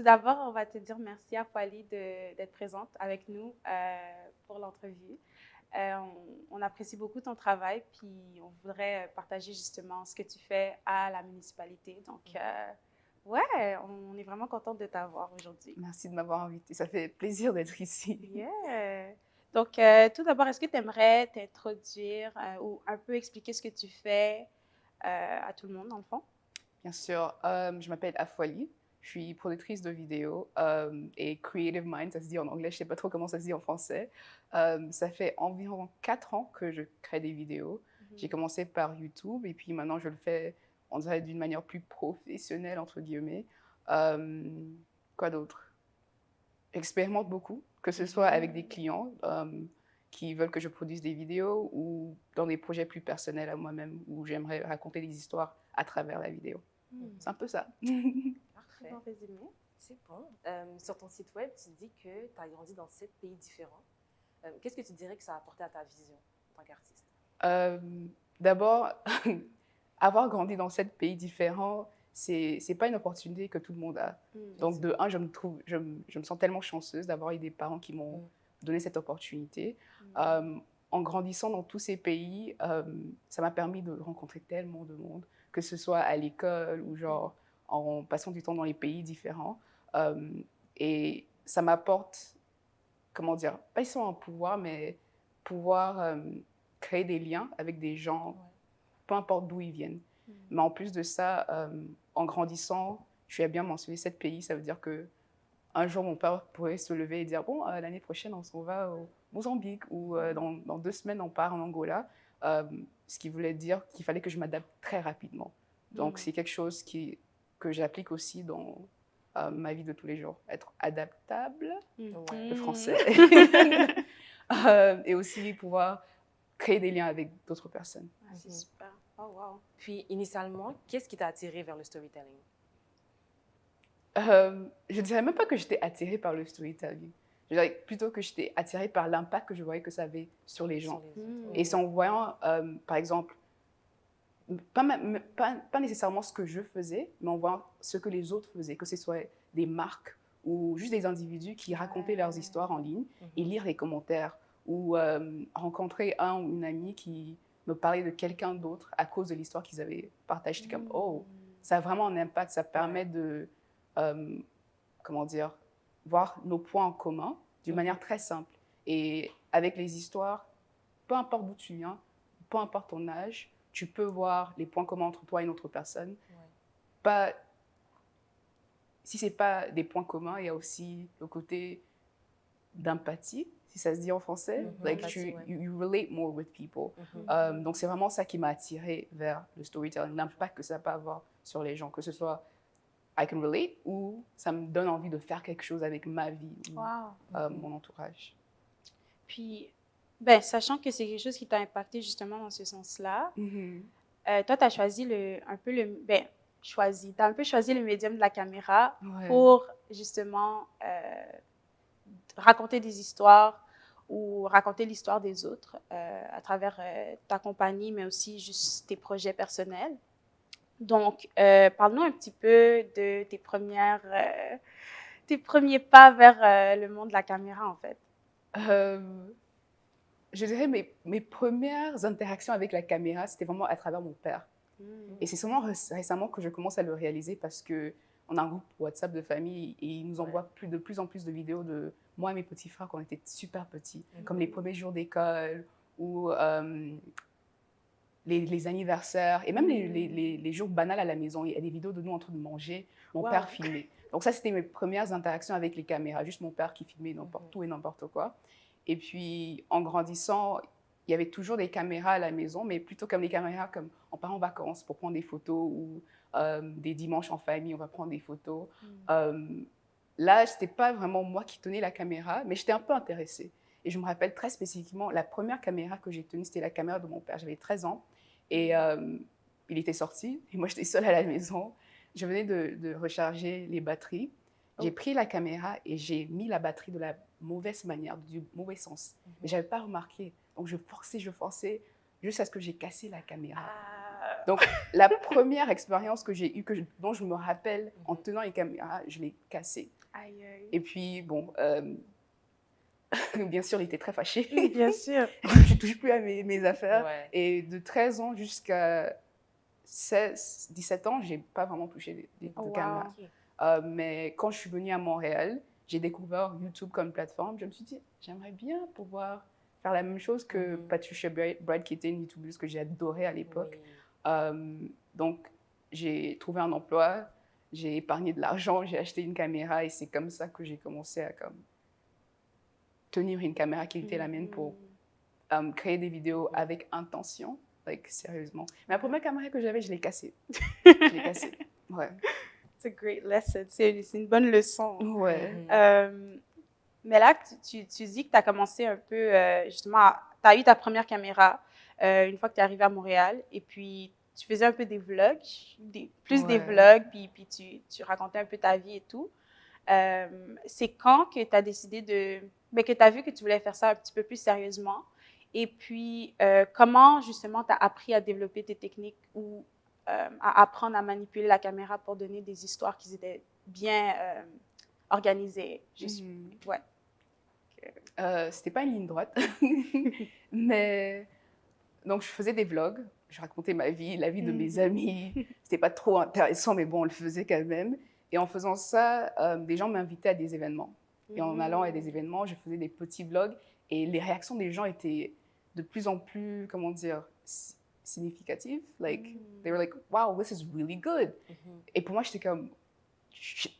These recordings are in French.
tout d'abord, on va te dire merci à Fally d'être présente avec nous pour l'entrevue. On apprécie beaucoup ton travail, puis on voudrait partager justement ce que tu fais à la municipalité. Donc, ouais, on est vraiment contente de t'avoir aujourd'hui. Merci de m'avoir invitée. Ça fait plaisir d'être ici. Yeah! Donc, tout d'abord, est-ce que tu aimerais t'introduire ou un peu expliquer ce que tu fais à tout le monde, dans le fond? Bien sûr, je m'appelle Afwali. Je suis productrice de vidéos et creative mind, ça se dit en anglais. Je ne sais pas trop comment ça se dit en français. Ça fait environ 4 ans que je crée des vidéos. J'ai Mhm. commencé par YouTube et puis maintenant je le fais, on dirait, d'une manière plus professionnelle, entre guillemets. Euh, Quoi d'autre? J'expérimente beaucoup, que ce soit avec des Mhm. clients qui veulent que je produise des vidéos ou dans des projets plus personnels à moi-même où j'aimerais raconter des histoires à travers la vidéo. Hmm. C'est un peu ça. Très Parfait. bon résumé. C'est bon. Sur ton site web, tu dis que tu as grandi dans 7 pays différents. Qu'est-ce que tu dirais que ça a apporté à ta vision en tant qu'artiste? Euh, D'abord, avoir grandi dans 7 pays différents, c'est pas une opportunité que tout le monde a. Hmm. Donc, de un, je me sens tellement chanceuse d'avoir eu des parents qui m'ont Mm. donné cette opportunité. Hmm. Euh, En grandissant dans tous ces pays, ça m'a permis de rencontrer tellement de monde, que ce soit à l'école ou genre en passant du temps dans les pays différents. Euh, et ça m'apporte, comment dire, pas seulement un pouvoir, mais pouvoir créer des liens avec des gens, Ouais. peu importe d'où ils viennent. Hmm. Mais en plus de ça, en grandissant, je suis bien mentionné 7 pays, ça veut dire que un jour, mon père pourrait se lever et dire, bon, l'année prochaine, on s'en va au Mozambique ou dans 2 semaines, on part en Angola. Euh, Ce qui voulait dire qu'il fallait que je m'adapte très rapidement. Donc, Hmm. c'est quelque chose que j'applique aussi dans ma vie de tous les jours. Être adaptable, Ouais. le Mhm. français, et aussi pouvoir créer des liens avec d'autres personnes. Ah, c'est Mhm. super. Oh, wow. Puis, initialement, qu'est-ce qui t'a attiré vers le storytelling? Je ne dirais même pas que j'étais attirée par le storytelling. Je dirais plutôt que j'étais attirée par l'impact que je voyais que ça avait sur les Sur gens. les autres. Et Hmm. c'est en voyant, par exemple, pas nécessairement ce que je faisais, mais en voyant ce que les autres faisaient, que ce soit des marques ou juste des individus qui racontaient leurs histoires en ligne et Mhm. lire les commentaires ou rencontrer un ou une amie qui me parlait de quelqu'un d'autre à cause de l'histoire qu'ils avaient partagée. Comme, oh, Hmm. ça a vraiment un impact, ça Ouais. permet de, euh, comment dire, voir nos points en commun d'une Mhm. manière très simple. Et avec les histoires, peu importe d'où tu viens, peu importe ton âge, tu peux voir les points communs entre toi et une autre personne. Ouais. Pas, si ce n'est pas des points communs, il y a aussi le côté d'empathie, si ça se dit en français. Mhm. Like, Empathie, ouais. you relate more with people. Mhm. Donc, c'est vraiment ça qui m'a attirée vers le storytelling, l'impact que ça peut avoir sur les gens, que ce soit I can relate ou ça me donne envie de faire quelque chose avec ma vie ou Wow. Mhm. mon entourage. Puis, ben, sachant que c'est quelque chose qui t'a impacté justement dans ce sens-là, Mhm. toi, tu as choisi t'as un peu choisi le médium de la caméra Ouais. pour justement raconter des histoires ou raconter l'histoire des autres à travers ta compagnie, mais aussi juste tes projets personnels. Donc, parle-nous un petit peu de tes premiers pas vers le monde de la caméra, en fait. Euh, je dirais mes premières interactions avec la caméra, c'était vraiment à travers mon père. Et c'est Mm. seulement récemment que je commence à le réaliser parce que on a un groupe WhatsApp de famille et il nous Ouais. envoie de plus en plus de vidéos de moi et mes petits frères quand on était super petits, comme les Mhm. premiers jours d'école ou les anniversaires et même Mm. les jours banals à la maison. Il y a des vidéos de nous en train de manger, mon père Wow. filmait. Donc ça, c'était mes premières interactions avec les caméras, juste mon père qui filmait n'importe Mhm. où et n'importe quoi. Et puis, en grandissant, il y avait toujours des caméras à la maison, mais plutôt comme les caméras comme on part en vacances pour prendre des photos ou des dimanches en famille, on va prendre des photos. Mm. Euh, Là, ce n'était pas vraiment moi qui tenais la caméra, mais j'étais un peu intéressée. Et je me rappelle très spécifiquement, la première caméra que j'ai tenue, c'était la caméra de mon père. J'avais 13 ans et il était sorti et moi, j'étais seule à la maison. Je venais de recharger les batteries. J'ai Oh. pris la caméra et j'ai mis la batterie de la mauvaise manière, du mauvais sens. Mais je n'avais pas remarqué. Donc, je forçais jusqu'à ce que j'ai cassé la caméra. Ah. Donc, la première expérience que j'ai eue, dont je me rappelle, en tenant une caméra, je l'ai cassée. Aïe, aïe. Et puis, bon, bien sûr, il était très fâché. Bien sûr. Je ne touche plus à mes affaires. Ouais. Et de 13 ans jusqu'à 17 ans, je n'ai pas vraiment touché de Oh, wow. caméra. Mais quand je suis venue à Montréal, j'ai découvert YouTube comme plateforme. Je me suis dit, j'aimerais bien pouvoir faire la même chose que Patricia Bright, qui était une YouTubeuse que j'ai adorée à l'époque. Oui. Donc, j'ai trouvé un emploi, j'ai épargné de l'argent, j'ai acheté une caméra et c'est comme ça que j'ai commencé à tenir une caméra qui était la mienne pour créer des vidéos avec intention, sérieusement. Mais la première caméra que j'avais, je l'ai cassée. Je l'ai cassée, ouais. C'est a great lesson. C'est une bonne leçon. Ouais. Mais là, tu dis que tu as commencé un peu, justement, tu as eu ta première caméra une fois que tu es arrivée à Montréal. Et puis, tu faisais un peu des vlogs, des vlogs, puis tu racontais un peu ta vie et tout. C'est quand que tu as décidé que tu as vu que tu voulais faire ça un petit peu plus sérieusement? Et puis, comment, justement, tu as appris à développer tes techniques ou à apprendre à manipuler la caméra pour donner des histoires qui étaient bien organisées? Ouais. C'était pas une ligne droite, mais donc je faisais des vlogs, je racontais ma vie, la vie de mes amis. C'était pas trop intéressant, mais bon, on le faisait quand même. Et en faisant ça, des gens m'invitaient à des événements. Et en allant à des événements, je faisais des petits vlogs et les réactions des gens étaient de plus en plus, comment dire, significatives. Like, they were like, wow, this is really good. Et pour moi, j'étais comme,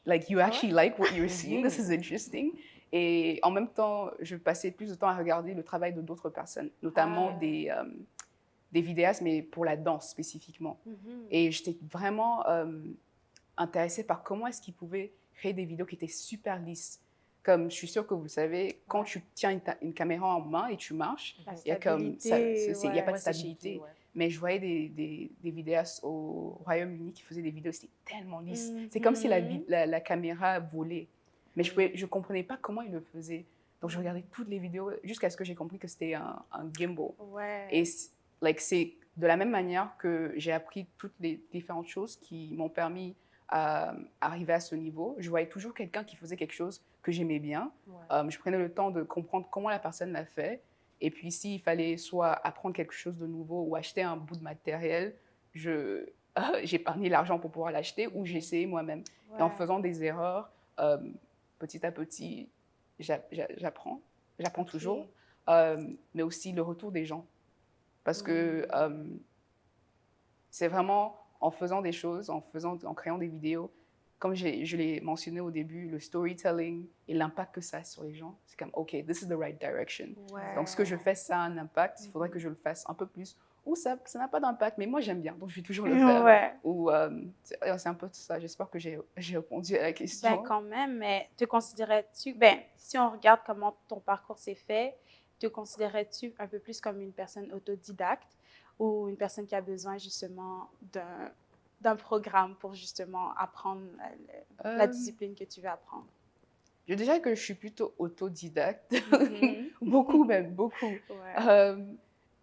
like, you actually like what you're seeing, this is interesting. Et en même temps, je passais plus de temps à regarder le travail de d'autres personnes, notamment des vidéastes, mais pour la danse spécifiquement. Et j'étais vraiment intéressée par comment est-ce qu'ils pouvaient créer des vidéos qui étaient super lisses. Comme je suis sûre que vous le savez, quand tu tiens une caméra en main et tu marches, il y a comme ça, il y a pas de stabilité. Mais je voyais des vidéastes au Royaume-Uni qui faisaient des vidéos, c'était tellement lisse. C'est comme si la caméra volait. Mais je ne comprenais pas comment ils le faisaient. Donc, je regardais toutes les vidéos jusqu'à ce que j'ai compris que c'était un gimbal. Et c'est de la même manière que j'ai appris toutes les différentes choses qui m'ont permis à arriver à ce niveau. Je voyais toujours quelqu'un qui faisait quelque chose que j'aimais bien. Je prenais le temps de comprendre comment la personne l'a fait. Et puis, s'il fallait soit apprendre quelque chose de nouveau ou acheter un bout de matériel, j'épargnais l'argent pour pouvoir l'acheter ou j'essayais moi-même. Et en faisant des erreurs, petit à petit, j'apprends toujours, mais aussi le retour des gens. Parce que c'est vraiment en faisant des choses, en créant des vidéos, comme je l'ai mentionné au début, le storytelling et l'impact que ça a sur les gens, c'est comme, OK, this is the right direction. Donc, ce que je fais, ça a un impact, il faudrait que je le fasse un peu plus. Ou ça n'a pas d'impact, mais moi, j'aime bien, donc je vais toujours le faire. Ou c'est un peu ça. J'espère que j'ai répondu à la question. Ben, quand même, mais te considérais-tu, si on regarde comment ton parcours s'est fait, te considérais-tu un peu plus comme une personne autodidacte ou une personne qui a besoin justement d'un programme pour justement apprendre la discipline que tu veux apprendre? Je dirais que je suis plutôt autodidacte, beaucoup même, beaucoup.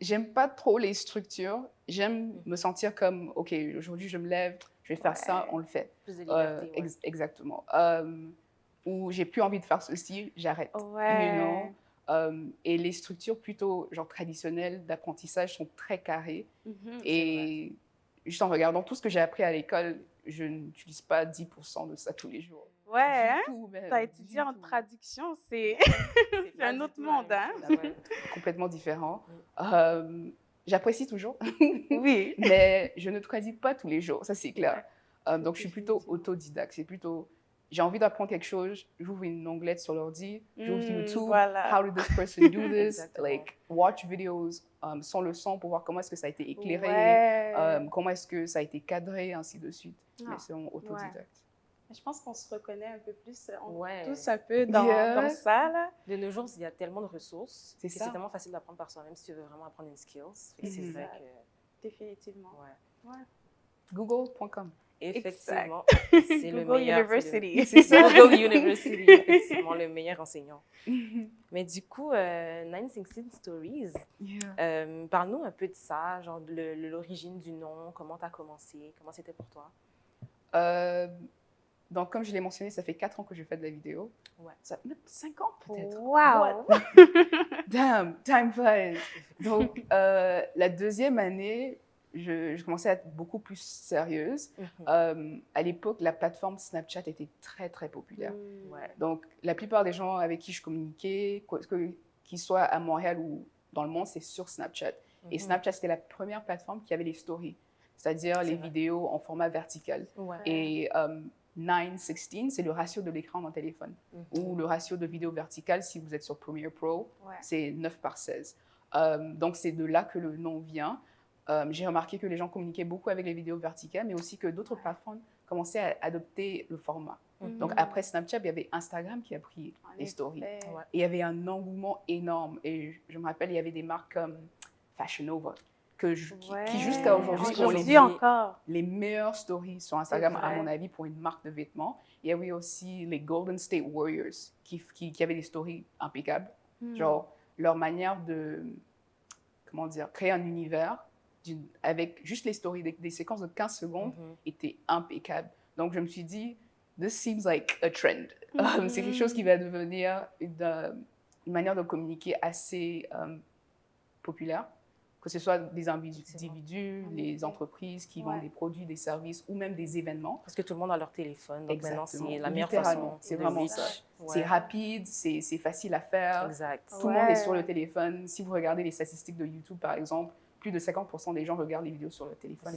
J'aime pas trop les structures, j'aime me sentir comme, OK, aujourd'hui je me lève, je vais faire ça, on le fait. Plus de liberté, Exactement. Ou j'ai plus envie de faire ceci, j'arrête. Et les structures plutôt genre traditionnelles d'apprentissage sont très carrées. Et juste en regardant tout ce que j'ai appris à l'école, je n'utilise pas 10% de ça tous les jours. Tu as étudié en traduction, c'est un autre monde, hein? Complètement différent. J'apprécie toujours, oui, mais je ne traduis pas tous les jours, ça c'est clair. Donc je suis plutôt autodidacte, c'est plutôt, j'ai envie d'apprendre quelque chose, j'ouvre une onglette sur l'ordi, j'ouvre YouTube, how did this person do this, like watch videos sans le son pour voir comment est-ce que ça a été éclairé, comment est-ce que ça a été cadré, ainsi de suite. Mais c'est autodidacte. Je pense qu'on se reconnaît un peu plus, tous un peu dans ça. Là. De nos jours, il y a tellement de ressources. C'est tellement facile d'apprendre par soi-même si tu veux vraiment apprendre une skills. C'est vrai que... Définitivement. Google.com. Effectivement, c'est le Google meilleur. University. C'est ça. Google University, effectivement, le meilleur enseignant. Mais du coup, 916 Stories, Yeah. parle-nous un peu de ça, genre l'origine du nom, comment tu as commencé, comment c'était pour toi? Euh, donc, comme je l'ai mentionné, ça fait 4 ans que je fais de la vidéo. Ouais. Ça, même 5 ans peut-être. Wow! What? Damn, time flies. Donc, la deuxième année, je commençais à être beaucoup plus sérieuse. À l'époque, la plateforme Snapchat était très, très populaire. Ouais. Donc, la plupart des gens avec qui je communiquais, qu'ils soient à Montréal ou dans le monde, c'est sur Snapchat. Et Snapchat, c'était la première plateforme qui avait les stories, c'est-à-dire les vidéos en format vertical. Ouais. Et 9:16, c'est le ratio de l'écran d'un téléphone. Ou le ratio de vidéo verticale, si vous êtes sur Premiere Pro, c'est 9:16. Donc, c'est de là que le nom vient. J'ai remarqué que les gens communiquaient beaucoup avec les vidéos verticales, mais aussi que d'autres plateformes commençaient à adopter le format. Donc, après Snapchat, il y avait Instagram qui a pris les stories. Ouais. Et il y avait un engouement énorme. Et je me rappelle, il y avait des marques comme Fashion Nova, qui jusqu'à aujourd'hui ont encore les meilleures stories sur Instagram, à mon avis, pour une marque de vêtements. Il y avait aussi les Golden State Warriors qui avaient des stories impeccables. Genre, leur manière de, comment dire, créer un univers avec juste les stories, des séquences de 15 secondes étaient impeccables. Donc, je me suis dit, this seems like a trend. C'est quelque chose qui va devenir une manière de communiquer assez populaire, que ce soit des individus, les entreprises qui vendent des produits, des services ou même des événements. Parce que tout le monde a leur téléphone, donc Exactement. maintenant, c'est la meilleure Littéralement, façon. c'est vraiment ça. C'est rapide, c'est facile à faire. Exact. Tout le monde est sur le téléphone. Si vous regardez les statistiques de YouTube, par exemple, plus de 50% des gens regardent les vidéos sur le téléphone.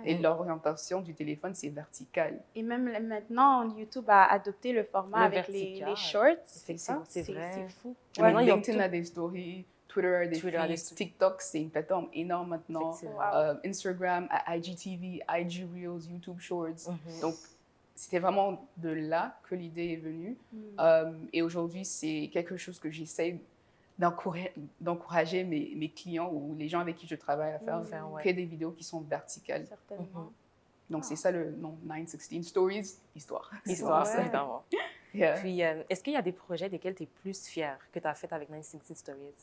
Et l'orientation du téléphone, c'est vertical. Et même maintenant, YouTube a adopté le format avec les shorts. C'est vrai. C'est fou. LinkedIn a des stories, Twitter a des feeds, TikTok, c'est une plateforme énorme maintenant. Instagram, IGTV, IG Reels, YouTube Shorts. Donc, c'était vraiment de là que l'idée est venue. Et aujourd'hui, c'est quelque chose que j'essaie d'encourager mes clients ou les gens avec qui je travaille à faire, créer des vidéos qui sont verticales. Certainement. Donc, c'est ça le nom 916 Stories, histoire. Histoire, évidemment. Yeah. Puis, est-ce qu'il y a des projets desquels tu es plus fière que tu as fait avec 916 Stories?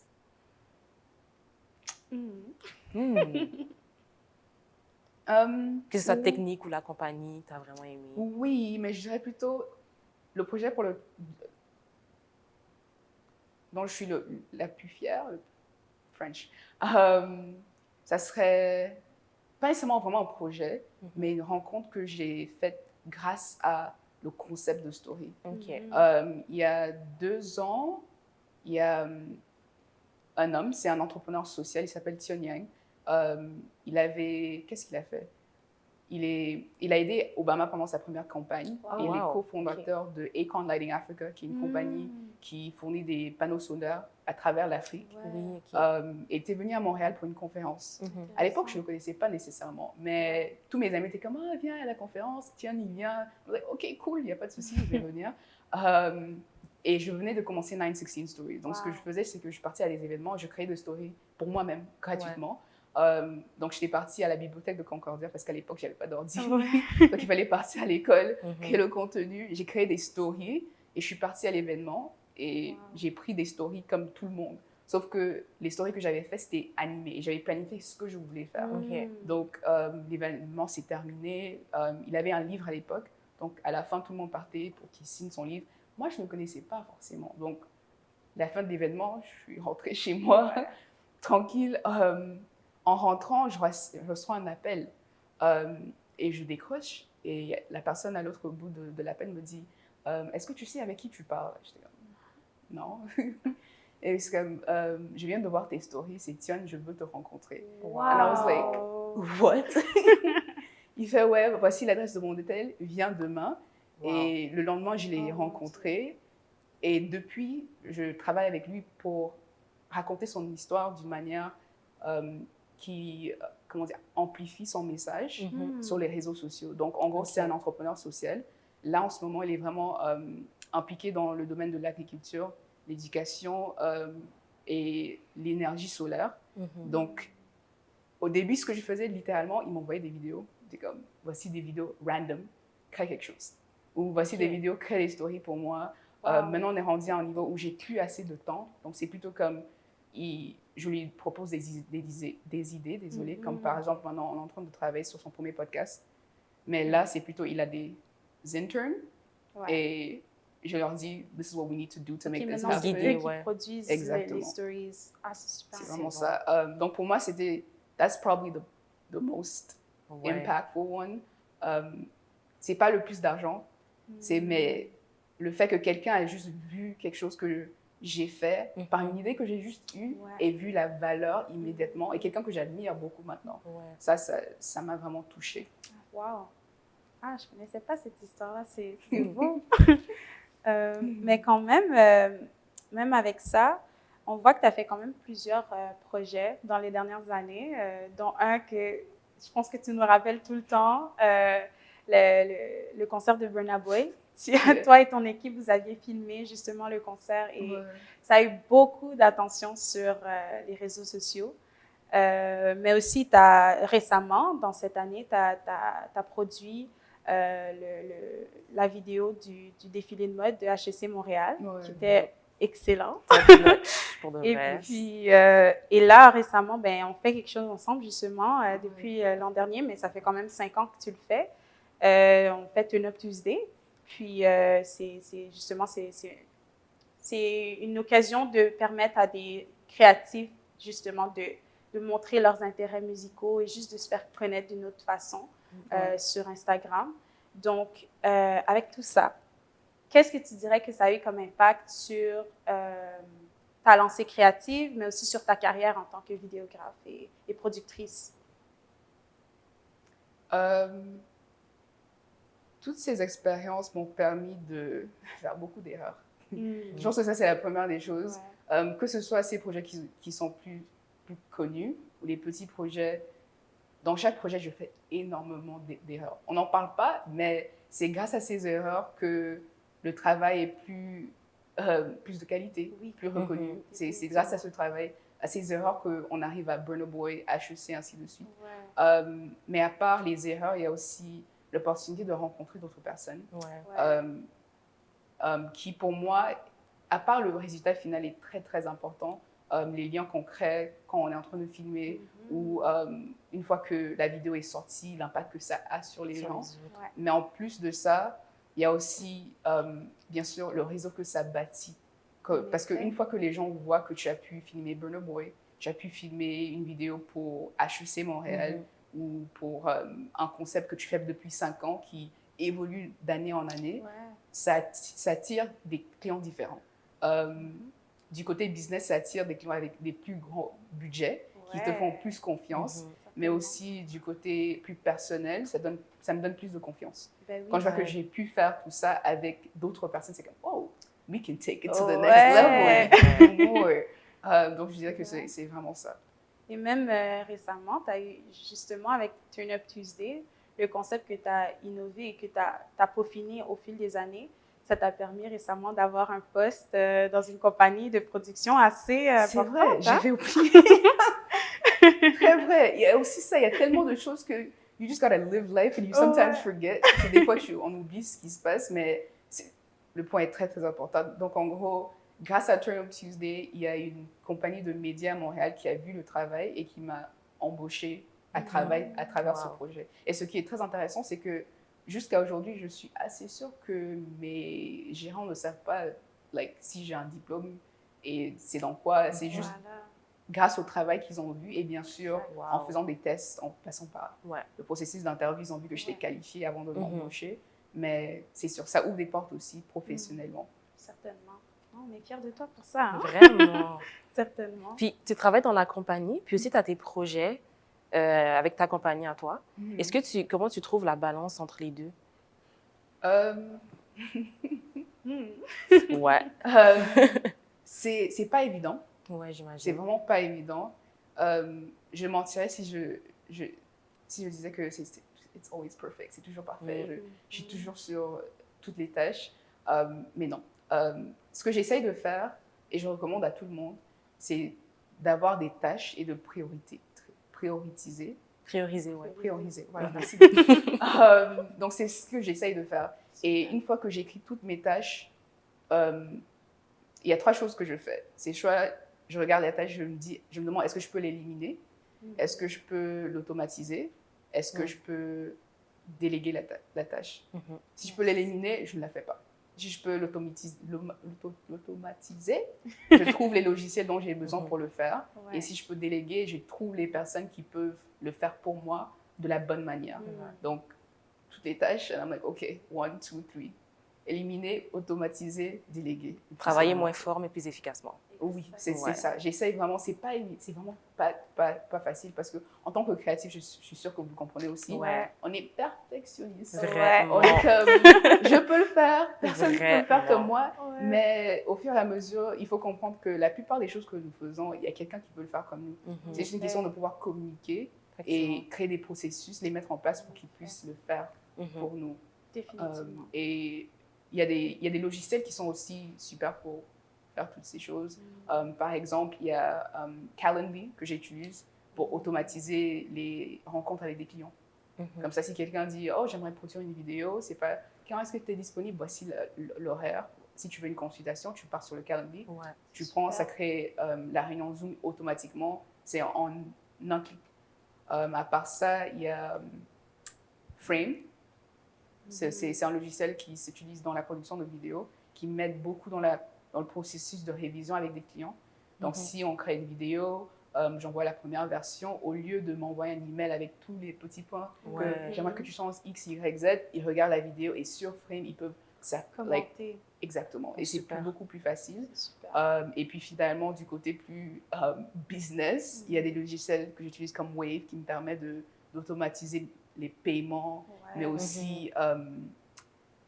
Que ce soit technique ou la compagnie, tu as vraiment aimé? Oui, mais je dirais plutôt le projet dont je suis la plus fière, le French, ça serait pas nécessairement vraiment un projet, mais une rencontre que j'ai faite grâce à le concept de story. Il y a 2 ans, il y a un homme, c'est un entrepreneur social, il s'appelle Tion Yang. Qu'est-ce qu'il a fait? Il a aidé Obama pendant sa première campagne. Il est cofondateur de Aecon Lighting Africa, qui est une compagnie qui fournit des panneaux solaires à travers l'Afrique. Il était venu à Montréal pour une conférence. À l'époque, je ne le connaissais pas nécessairement, mais tous mes amis étaient comme « Ah, viens à la conférence, tiens, il vient. » Je disais « Ok, cool, il n'y a pas de souci, je vais venir. » Et je venais de commencer 916 Stories. Donc, ce que je faisais, c'est que je partais à des événements, je créais des stories pour moi-même, gratuitement. Donc, j'étais partie à la bibliothèque de Concordia parce qu'à l'époque, je n'avais pas d'ordi. Donc, il fallait partir à l'école, créer le contenu. J'ai créé des stories et je suis partie à l'événement et j'ai pris des stories comme tout le monde. Sauf que les stories que j'avais faites, c'était animé et j'avais planifié ce que je voulais faire. Donc, l'événement s'est terminé. Il avait un livre à l'époque. Donc, à la fin, tout le monde partait pour qu'il signe son livre. Moi, je ne le connaissais pas forcément. Donc, la fin de l'événement, je suis rentrée chez moi, tranquille. En rentrant, je reçois un appel et je décroche. Et la personne à l'autre bout de l'appel me dit « Est-ce que tu sais avec qui tu parles ?» J'étais comme « Non. » Et c'est comme « Je viens de voir tes stories, c'est Tion, je veux te rencontrer. » And I was like « What? » Il fait « Ouais, voici l'adresse de mon hôtel, viens demain. » Et le lendemain, je l'ai rencontré. Et depuis, je travaille avec lui pour raconter son histoire d'une manière qui amplifie son message sur les réseaux sociaux. Donc, en gros, c'est un entrepreneur social. Là, en ce moment, il est vraiment impliqué dans le domaine de l'agriculture, l'éducation et l'énergie solaire. Donc, au début, ce que je faisais, littéralement, il m'envoyait des vidéos. J'étais comme, voici des vidéos random, crée quelque chose. Ou voici Ok. des vidéos, crée des stories pour moi. Wow. Maintenant, on est rendu à un niveau où j'ai plus assez de temps. Donc, c'est plutôt comme, je lui propose des idées, désolé. Comme par exemple, maintenant, on est en train de travailler sur son premier podcast. Mais là, c'est plutôt, il a des interns. Ouais. Et je leur dis, this is what we need to do to Ok, make this maintenant, c'est happen. Guider, eux qui ouais. produisent Exactement. les stories. Ah, c'est super. C'est C'est vraiment bon. ça. Donc, pour moi, that's probably the most Ouais. impactful one. C'est pas le plus d'argent, mais le fait que quelqu'un ait juste vu quelque chose que j'ai fait par une idée que j'ai juste eue Ouais. et vu la valeur immédiatement et quelqu'un que j'admire beaucoup maintenant. Ouais. Ça m'a vraiment touchée. Wow. Ah, je connaissais pas cette histoire-là. C'est beau. Mais quand même, même avec ça, on voit que tu as fait quand même plusieurs projets dans les dernières années, dont un que je pense que tu nous rappelles tout le temps, le concert de Burna Boy. Toi et ton équipe, vous aviez filmé justement le concert et ça a eu beaucoup d'attention sur les réseaux sociaux. Mais aussi, récemment, dans cette année, tu as produit la vidéo du défilé de mode de HEC Montréal, qui était excellente. Pour de Et vrai. puis, et là, récemment, ben, on fait quelque chose ensemble, justement, depuis l'an dernier, mais ça fait quand même 5 ans que tu le fais. On fait Turn Up Tuesday. Puis, c'est une occasion de permettre à des créatifs, justement, de montrer leurs intérêts musicaux et juste de se faire connaître d'une autre façon sur Instagram. Donc, avec tout ça, qu'est-ce que tu dirais que ça a eu comme impact sur ta lancée créative, mais aussi sur ta carrière en tant que vidéographe et productrice? Toutes ces expériences m'ont permis de faire beaucoup d'erreurs. Je pense que ça, c'est la première des choses. Ouais. Que ce soit ces projets qui sont plus connus ou les petits projets, dans chaque projet, je fais énormément d'erreurs. On n'en parle pas, mais c'est grâce à ces erreurs que le travail est plus de qualité, plus reconnu. C'est grâce à ce travail, à ces erreurs qu'on arrive à Burna Boy, HEC, ainsi de suite. Ouais. Mais à part les erreurs, il y a aussi l'opportunité de rencontrer d'autres personnes. Qui, pour moi, à part le résultat final est très, très important, les liens qu'on crée quand on est en train de filmer ou une fois que la vidéo est sortie, l'impact que ça a sur les gens. Mais en plus de ça, il y a aussi, bien sûr, le réseau que ça bâtit. Parce qu'une fois que les gens voient que tu as pu filmer Burna Boy, tu as pu filmer une vidéo pour HEC Montréal ou pour un concept que tu fais depuis 5 ans qui évolue d'année en année, ça attire des clients différents. Du côté business, ça attire des clients avec des plus grands budgets qui te font plus confiance, mais aussi du côté plus personnel, ça me donne plus de confiance. Quand je vois que j'ai pu faire tout ça avec d'autres personnes, c'est comme, oh, we can take it to the next level. More. Donc, je dirais que c'est vraiment ça. Et même récemment, tu as eu justement avec Turn Up Tuesday, le concept que tu as innové et que tu as peaufiné au fil des années, ça t'a permis récemment d'avoir un poste dans une compagnie de production assez importante. C'est vrai, j'avais oublié. Très vrai. Il y a aussi ça, il y a tellement de choses que you just gotta live life and you sometimes forget. Des fois, on oublie ce qui se passe, mais le point est très, très important. Donc, en gros, grâce à Turn Up Tuesday, il y a une compagnie de médias à Montréal qui a vu le travail et qui m'a embauchée à travers ce projet. Et ce qui est très intéressant, c'est que jusqu'à aujourd'hui, je suis assez sûre que mes gérants ne savent pas si j'ai un diplôme et c'est dans quoi. C'est juste grâce au travail qu'ils ont vu et bien sûr, en faisant des tests, en passant par le processus d'interview, ils ont vu que j'étais qualifiée avant de m'embaucher. Mais c'est sûr, ça ouvre des portes aussi professionnellement. Certainement. On est fiers de toi pour ça. Hein? Vraiment. Certainement. Puis, tu travailles dans la compagnie, puis aussi, tu as tes projets avec ta compagnie à toi. Est-ce que comment tu trouves la balance entre les deux? C'est pas évident. Ouais, j'imagine. C'est vraiment pas évident. Je mentirais si je disais que it's always perfect, c'est toujours parfait. Je suis toujours sur toutes les tâches. Mais non. Ce que j'essaye de faire, et je recommande à tout le monde, c'est d'avoir des tâches et de prioriser Prioriser, ouais. Prioriser. Voilà, Mhm. merci. Donc, c'est ce que j'essaye de faire. Et une fois que j'écris toutes mes tâches, euh, il y a 3 choses que je fais. C'est soit je regarde la tâche, je me demande est-ce que je peux l'éliminer, est-ce que je peux l'automatiser, est-ce que je peux déléguer la tâche. Si je peux l'éliminer, je ne la fais pas. Si je peux l'automatiser, je trouve les logiciels dont j'ai besoin pour le faire. Ouais. Et si je peux déléguer, je trouve les personnes qui peuvent le faire pour moi de la bonne manière. Donc, toutes les tâches, and I'm like, OK, 1, 2, 3. Éliminer, automatiser, déléguer. Travailler moins fort, mais plus efficacement. Oui, c'est Ouais. ça. J'essaye vraiment, c'est vraiment pas facile parce que en tant que créatif, je suis sûre que vous comprenez aussi. Ouais. On est perfectionniste. Vraiment. On est comme, je peux le faire, personne ne peut le faire comme moi. Ouais. Mais au fur et à mesure, il faut comprendre que la plupart des choses que nous faisons, il y a quelqu'un qui peut le faire comme nous. C'est juste une question de pouvoir communiquer et créer des processus, les mettre en place pour qu'ils puissent le faire pour nous. Définitivement. Et il y a des logiciels qui sont aussi super pour faire toutes ces choses. Par exemple, il y a Calendly que j'utilise pour automatiser les rencontres avec des clients. Comme ça, si quelqu'un dit « Oh, j'aimerais produire une vidéo », c'est pas « Quand est-ce que tu es disponible? Voici l'horaire. » Si tu veux une consultation, tu pars sur le Calendly. Ouais. Tu prends, ça crée la réunion Zoom automatiquement. C'est en un clic. À part ça, il y a Frame. C'est un logiciel qui s'utilise dans la production de vidéos, qui m'aide beaucoup dans le processus de révision avec des clients. Donc, si on crée une vidéo, j'envoie la première version, au lieu de m'envoyer un email avec tous les petits points que j'aimerais que tu changes X, Y, Z, ils regardent la vidéo et sur Frame, ils peuvent commenter. Exactement. Et c'est beaucoup plus facile. Super. Et puis finalement, du côté plus business, il y a des logiciels que j'utilise comme Wave qui me permettent d'automatiser les paiements, mais aussi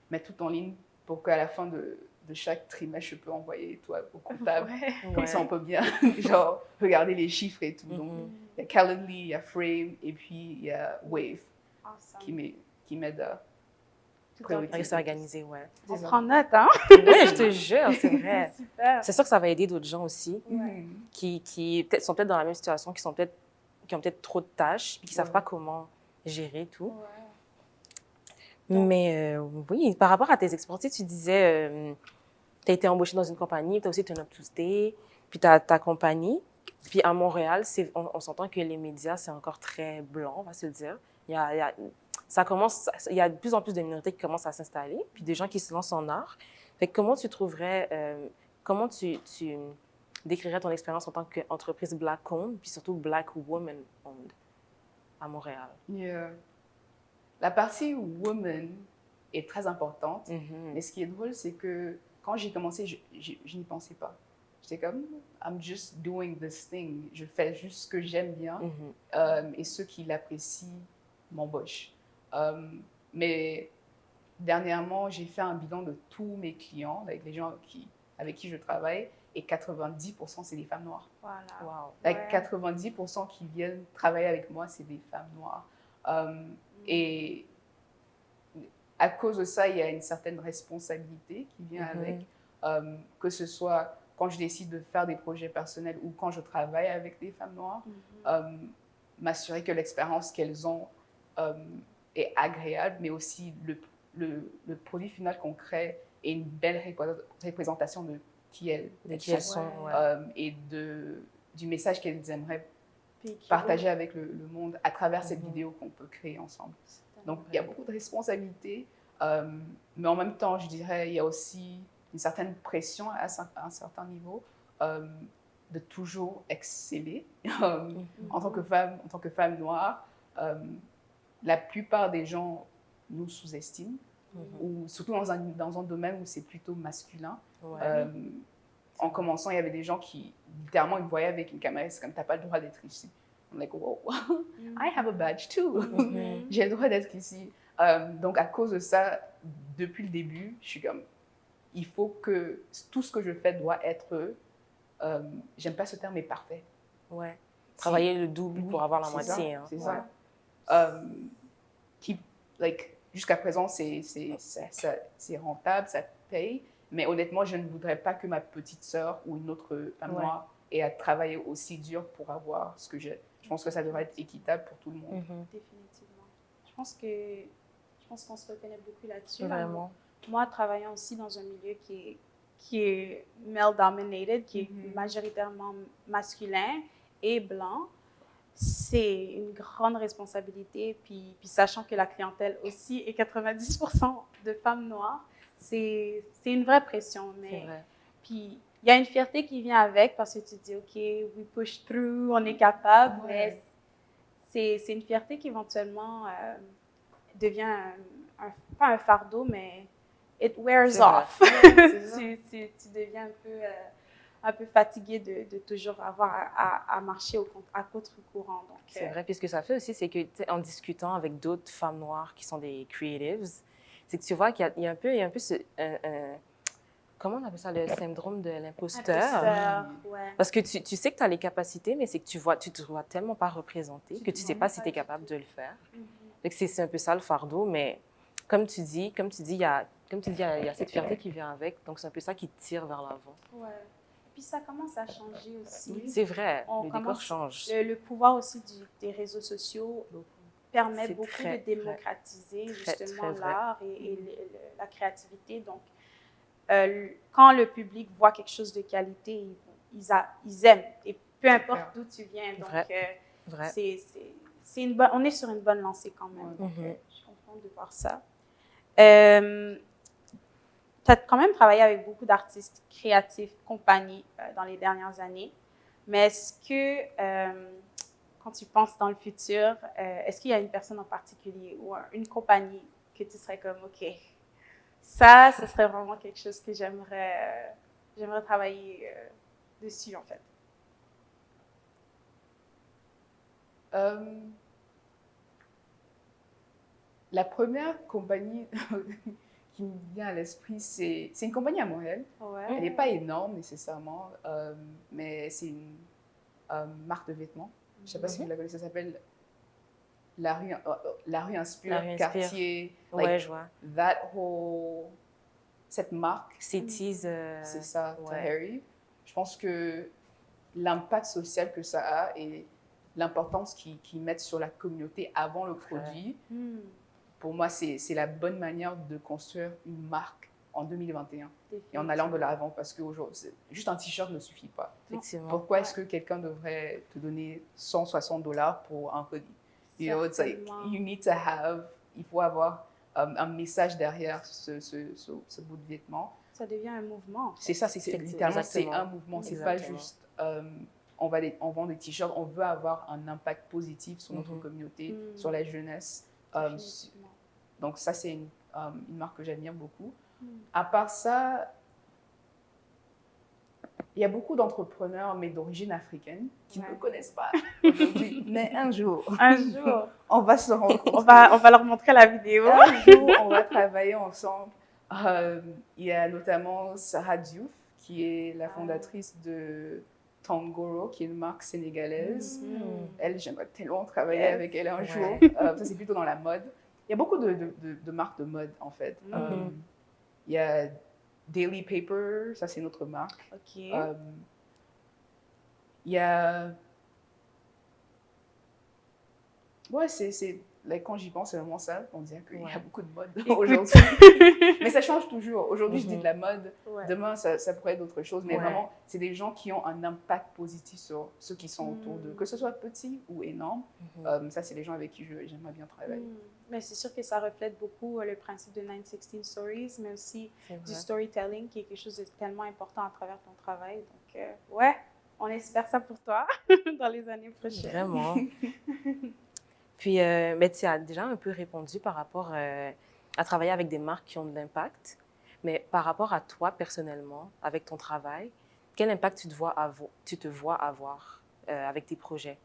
mettre tout en ligne pour qu'à la fin de chaque trimestre, je peux envoyer au comptable. Comme ça, on peut bien genre, regarder les chiffres et tout. Donc, il y a Calendly, il y a Frame, et puis il y a Wave qui m'aide à s'organiser, ouais. On prend note, hein? Oui, je te jure, c'est vrai. C'est super. C'est sûr que ça va aider d'autres gens aussi qui sont peut-être dans la même situation, qui ont peut-être trop de tâches, puis qui ne savent pas comment gérer tout. Mais oui, par rapport à tes expertises, tu disais, tu as été embauchée dans une compagnie, tu as aussi Turn Up Tuesday, puis tu as ta compagnie. Puis à Montréal, on s'entend que les médias, c'est encore très blanc, on va se le dire. Il y a de plus en plus de minorités qui commencent à s'installer, puis des gens qui se lancent en art. Fait que comment tu décrirais ton expérience en tant qu'entreprise Black-owned, puis surtout Black Woman-owned à Montréal? La partie woman est très importante, mais ce qui est drôle, c'est que quand j'ai commencé, je n'y pensais pas. J'étais comme, I'm just doing this thing. Je fais juste ce que j'aime bien et ceux qui l'apprécient m'embauchent. Mais dernièrement, j'ai fait un bilan de tous mes clients, avec les gens avec qui je travaille, et 90% c'est des femmes noires. Voilà. Wow. Like 90% qui viennent travailler avec moi, c'est des femmes noires. Et à cause de ça, il y a une certaine responsabilité qui vient avec, que ce soit quand je décide de faire des projets personnels ou quand je travaille avec des femmes noires, m'assurer que l'expérience qu'elles ont est agréable, mais aussi le produit final qu'on crée est une belle représentation de qui elles sont et du message qu'elles aimeraient partager avec le monde à travers cette vidéo qu'on peut créer ensemble. Donc, il y a beaucoup de responsabilités, mais en même temps, je dirais, il y a aussi une certaine pression à un certain niveau de toujours exceller. En tant que femme noire, la plupart des gens nous sous-estiment, ou surtout dans un domaine où c'est plutôt masculin. En commençant, il y avait des gens qui, littéralement, ils me voyaient avec une caméra, c'est comme, t'as pas le droit d'être ici. I'm like, wow, I have a badge too. J'ai le droit d'être ici. Donc, à cause de ça, depuis le début, je suis comme, il faut que tout ce que je fais doit être, j'aime pas ce terme, mais parfait. Ouais. Travailler le double pour avoir la moitié. C'est ça. Jusqu'à présent, c'est rentable, ça paye. Mais honnêtement, je ne voudrais pas que ma petite sœur ou une autre femme noire ait à travailler aussi dur pour avoir ce que Je pense que ça devrait être équitable pour tout le monde. Définitivement. Je pense qu'on se reconnaît beaucoup là-dessus. Vraiment. Moi, travaillant aussi dans un milieu qui est male-dominated, qui est majoritairement masculin et blanc, c'est une grande responsabilité. Puis sachant que la clientèle aussi est 90% de femmes noires, c'est une vraie pression. C'est vrai. Puis il y a une fierté qui vient avec parce que tu te dis, OK, we push through, on est capable, mais c'est une fierté qui éventuellement devient pas un fardeau, mais it wears off. Tu deviens un peu fatigué de toujours avoir à marcher à contre-courant. C'est vrai. Puis ce que ça fait aussi, c'est que en discutant avec d'autres femmes noires qui sont des creatives, c'est que tu vois qu'il y a un peu comment on appelle ça, le syndrome de l'imposteur. Ouais. Parce que tu sais que tu as les capacités, mais c'est que tu te vois tellement pas représenté que tu sais pas si tu es capable de le faire. Fait que c'est un peu ça le fardeau, mais comme tu dis, il y a cette fierté qui vient avec, donc c'est un peu ça qui te tire vers l'avant. Ouais. Puis ça commence à changer aussi. C'est vrai, le décor change. Le pouvoir aussi des réseaux sociaux permet beaucoup de démocratiser justement l'art et la créativité. Donc, quand le public voit quelque chose de qualité, ils aiment. Et peu importe d'où tu viens. Donc, on est sur une bonne lancée quand même. Donc, je suis contente de voir ça. Tu as quand même travaillé avec beaucoup d'artistes créatifs, compagnies dans les dernières années. Mais est-ce que, quand tu penses dans le futur, est-ce qu'il y a une personne en particulier ou une compagnie que tu serais comme, OK, ça, ce serait vraiment quelque chose que j'aimerais travailler dessus, en fait? La première compagnie qui me vient à l'esprit, c'est une compagnie à Montréal. Ouais. Elle n'est pas énorme nécessairement, mais c'est une marque de vêtements. Je ne sais pas si vous la connaissez, ça s'appelle La rue Inspire, Cartier. Ouais, je vois. Cette marque. Cities. C'est ça, Tahari. Je pense que l'impact social que ça a et l'importance qu'ils mettent sur la communauté avant le produit, pour moi, c'est la bonne manière de construire une marque en 2021 et en allant de l'avant, parce que juste un t-shirt ne suffit pas. Effectivement. Pourquoi est-ce que quelqu'un devrait te donner $160 pour un hoodie? You know, it's like, il faut avoir un message derrière ce bout de vêtement. Ça devient un mouvement. C'est ça, littéralement, c'est un mouvement. C'est pas juste, on vend des t-shirts, on veut avoir un impact positif sur notre communauté, sur la jeunesse. Donc ça, c'est une marque que j'admire beaucoup. À part ça, il y a beaucoup d'entrepreneurs, mais d'origine africaine, qui ne me connaissent pas aujourd'hui. Mais un jour, on va se rencontrer. On va leur montrer la vidéo. Un jour, on va travailler ensemble. Il y a notamment Sarah Diouf, qui est la fondatrice de Tangoro, qui est une marque sénégalaise. Elle, j'aimerais tellement travailler avec elle un jour. Ça, c'est plutôt dans la mode. Il y a beaucoup de marques de mode, en fait. Il y a Daily Paper, ça, c'est notre marque. OK. Il y a... Ouais, quand j'y pense, c'est vraiment ça. On dirait qu'il y a beaucoup de mode aujourd'hui. Mais ça change toujours. Aujourd'hui, je dis de la mode. Demain, ça pourrait être autre chose. Mais vraiment, c'est des gens qui ont un impact positif sur ceux qui sont autour d'eux. Que ce soit petit ou énorme, ça, c'est les gens avec qui j'aimerais bien travailler. Mais c'est sûr que ça reflète beaucoup le principe de 916 Stories, mais aussi du storytelling, qui est quelque chose de tellement important à travers ton travail. Donc, ouais, on espère ça pour toi dans les années prochaines. Vraiment. Puis, mais tu as déjà un peu répondu par rapport à travailler avec des marques qui ont de l'impact. Mais par rapport à toi, personnellement, avec ton travail, quel impact tu te vois avoir avec tes projets?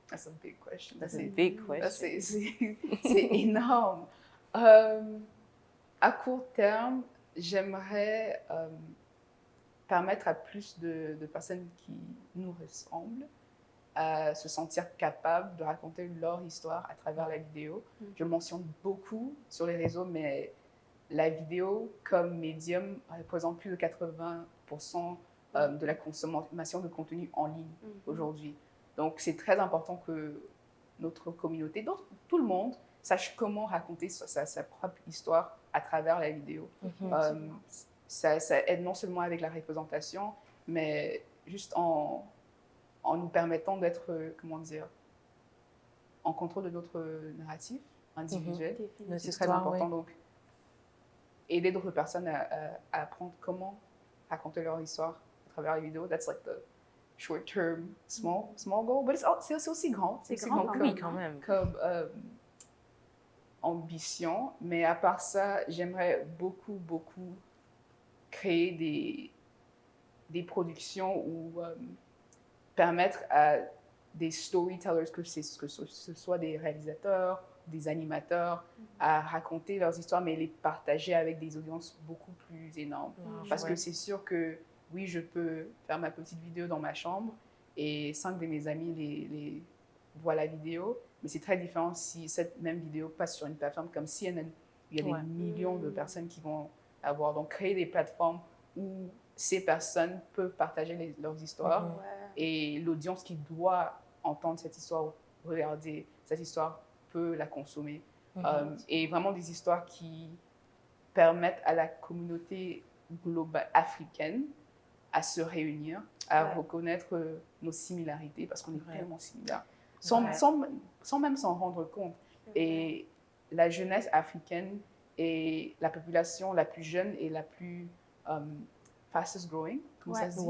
That's a big question. C'est énorme. À court terme, j'aimerais permettre à plus de personnes qui nous ressemblent à se sentir capables de raconter leur histoire à travers la vidéo. Je le mentionne beaucoup sur les réseaux, mais la vidéo comme médium représente plus de 80% de la consommation de contenu en ligne aujourd'hui. Donc, c'est très important que notre communauté, donc tout le monde, sache comment raconter sa propre histoire à travers la vidéo. Ça aide non seulement avec la représentation, mais juste en nous permettant d'être, comment dire, en contrôle de notre narratif individuel. C'est très important. Donc, aider d'autres personnes à apprendre comment raconter leur histoire à travers les vidéos. That's like the short-term, small goal. But c'est aussi grand. C'est grand quand même. Comme ambition. Mais à part ça, j'aimerais beaucoup créer des productions ou permettre à des storytellers, que ce soit des réalisateurs, des animateurs, à raconter leurs histoires, mais les partager avec des audiences beaucoup plus énormes. Parce que c'est sûr que, oui, je peux faire ma petite vidéo dans ma chambre et 5 de mes amis les voient la vidéo, mais c'est très différent si cette même vidéo passe sur une plateforme comme CNN. Il y a des millions de personnes qui vont avoir. Donc, créer des plateformes où ces personnes peuvent partager leurs histoires et l'audience qui doit entendre cette histoire, regarder cette histoire, peut la consommer. Et vraiment des histoires qui permettent à la communauté globale africaine à se réunir, à reconnaître nos similarités, parce qu'on est tellement similaires, sans même s'en rendre compte. Et la jeunesse africaine est la population la plus jeune et la plus fastest growing, comme ça se dit.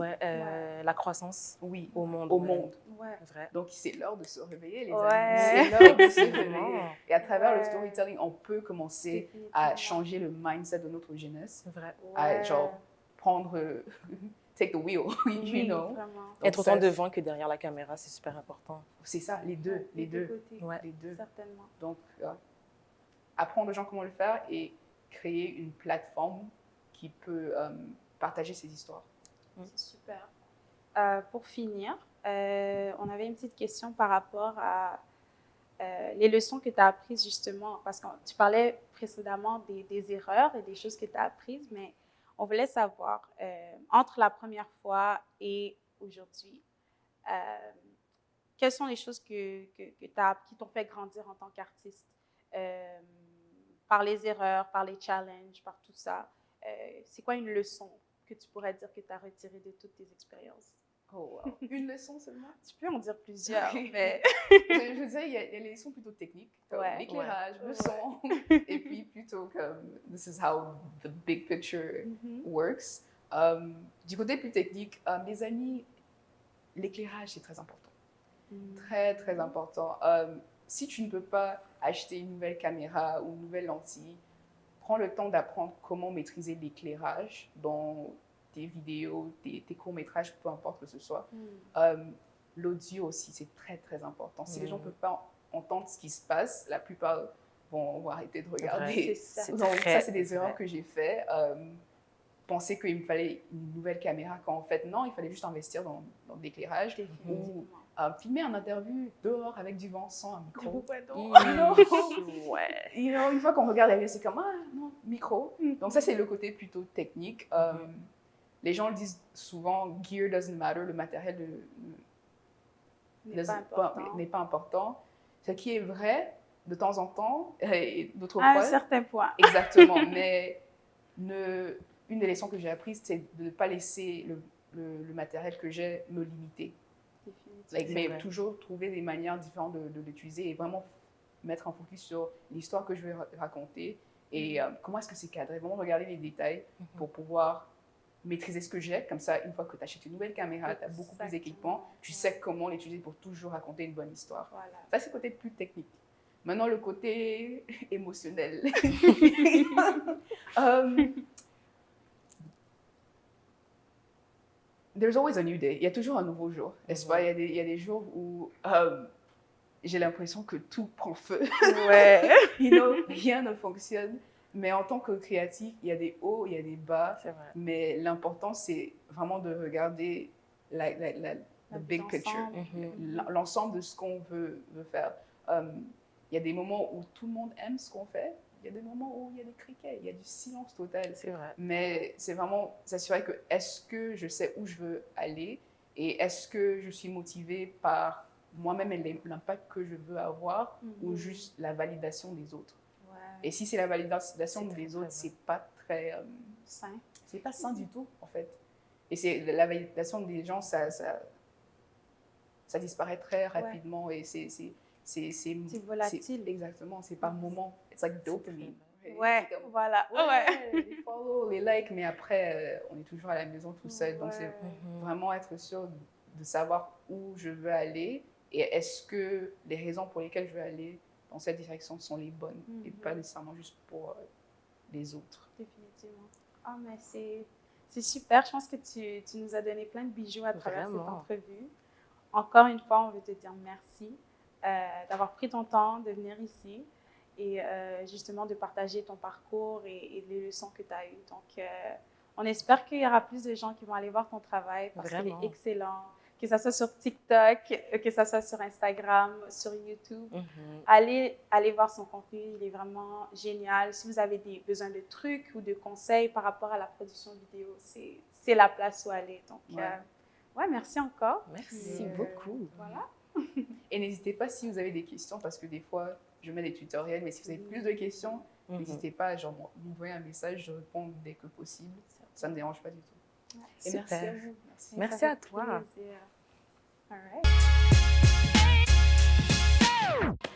La croissance au monde. Vrai. Donc, c'est l'heure de se réveiller, les amis. C'est l'heure de se réveiller. Et à travers le storytelling, on peut commencer à changer le mindset de notre jeunesse. À genre prendre, take the wheel, you know. Être autant devant que derrière la caméra, c'est super important. C'est ça, les deux. Les deux. Certainement. Donc, apprendre aux gens comment le faire et créer une plateforme qui peut partager ses histoires. C'est super. Pour finir, on avait une petite question par rapport à les leçons que tu as apprises justement, parce que tu parlais précédemment des erreurs et des choses que tu as apprises, mais on voulait savoir, entre la première fois et aujourd'hui, quelles sont les choses qui t'ont fait grandir en tant qu'artiste, par les erreurs, par les challenges, par tout ça. C'est quoi une leçon que tu pourrais dire que tu as retirée de toutes tes expériences? Oh, wow. Une leçon seulement? Tu peux en dire plusieurs, mais... je veux dire, il y a les leçons plutôt techniques, comme l'éclairage, le son, et puis plutôt comme « this is how the big picture works ». Du côté plus technique, les amis, l'éclairage, c'est très important. Très, très important. Si tu ne peux pas acheter une nouvelle caméra ou une nouvelle lentille, prends le temps d'apprendre comment maîtriser l'éclairage dans tes vidéos, tes courts-métrages, peu importe que ce soit. L'audio aussi, c'est très, très important. Si les gens ne peuvent pas entendre ce qui se passe, la plupart vont arrêter de regarder. Donc, ça, c'est des erreurs que j'ai faites. Penser qu'il me fallait une nouvelle caméra, quand en fait, non, il fallait juste investir dans l'éclairage. Ou filmer une interview dehors avec du vent sans un micro. Une fois qu'on regarde la vidéo, c'est comme, ah non, micro. Donc ça, c'est le côté plutôt technique. Les gens le disent souvent, gear doesn't matter, le matériel n'est pas important. Ce qui est vrai de temps en temps, et d'autres fois. À un certain point. Exactement. Mais une des leçons que j'ai apprises, c'est de ne pas laisser le matériel que j'ai me limiter. Mais toujours trouver des manières différentes de l'utiliser et vraiment mettre un focus sur l'histoire que je vais raconter et comment est-ce que c'est cadré. Vraiment regarder les détails pour pouvoir maîtriser ce que j'ai. Comme ça, une fois que tu achètes une nouvelle caméra, tu as beaucoup plus d'équipements, tu sais comment l'utiliser pour toujours raconter une bonne histoire. Voilà. Ça, c'est le côté plus technique. Maintenant, le côté émotionnel. There's always a new day. Il y a toujours un nouveau jour, n'est-ce pas? Il y a des jours où j'ai l'impression que tout prend feu. Rien ne fonctionne. Mais en tant que créatif, il y a des hauts, il y a des bas. Mais l'important, c'est vraiment de regarder la big picture, l'ensemble de ce qu'on veut faire. Il y a des moments où tout le monde aime ce qu'on fait. Il y a des moments où il y a des criquets, il y a du silence total. C'est vrai. Mais c'est vraiment s'assurer que est-ce que je sais où je veux aller et est-ce que je suis motivée par moi-même l'impact que je veux avoir ou Mhm. juste la validation des autres. Ouais. Et si c'est la validation C'est des très, autres, très c'est pas très... Sain. c'est pas sain du tout, en fait. Et c'est la validation des gens, ça disparaît très rapidement et C'est volatile. exactement, c'est par moment. It's like dopamine. Ouais, C'est comme, voilà. Ouais. les follow, les likes, mais après, on est toujours à la maison tout seul. Donc, c'est Mhm. vraiment être sûr de savoir où je veux aller et est-ce que les raisons pour lesquelles je veux aller dans cette direction sont les bonnes et pas nécessairement juste pour les autres. Définitivement. Ah, mais c'est super. Je pense que tu nous as donné plein de bijoux à travers cette Vraiment. entrevue. Encore une fois, on veut te dire merci d'avoir pris ton temps de venir ici et justement de partager ton parcours et les leçons que tu as eues. Donc, on espère qu'il y aura plus de gens qui vont aller voir ton travail parce qu'il Vraiment. est excellent. Que ça soit sur TikTok, que ça soit sur Instagram, sur YouTube. Mhm. Allez voir son contenu, il est vraiment génial. Si vous avez besoin de trucs ou de conseils par rapport à la production vidéo, c'est la place où aller. Donc, ouais, merci encore. Merci Puis, beaucoup. Voilà. Et n'hésitez pas si vous avez des questions, parce que des fois, je mets des tutoriels, mais si vous avez plus de questions, Mhm. n'hésitez pas à m'envoyer un message, je réponds dès que possible. Ça ne me dérange pas du tout. Ouais, Et merci Super. à vous. Merci. Merci Ça à fait toi. plaisir. All right.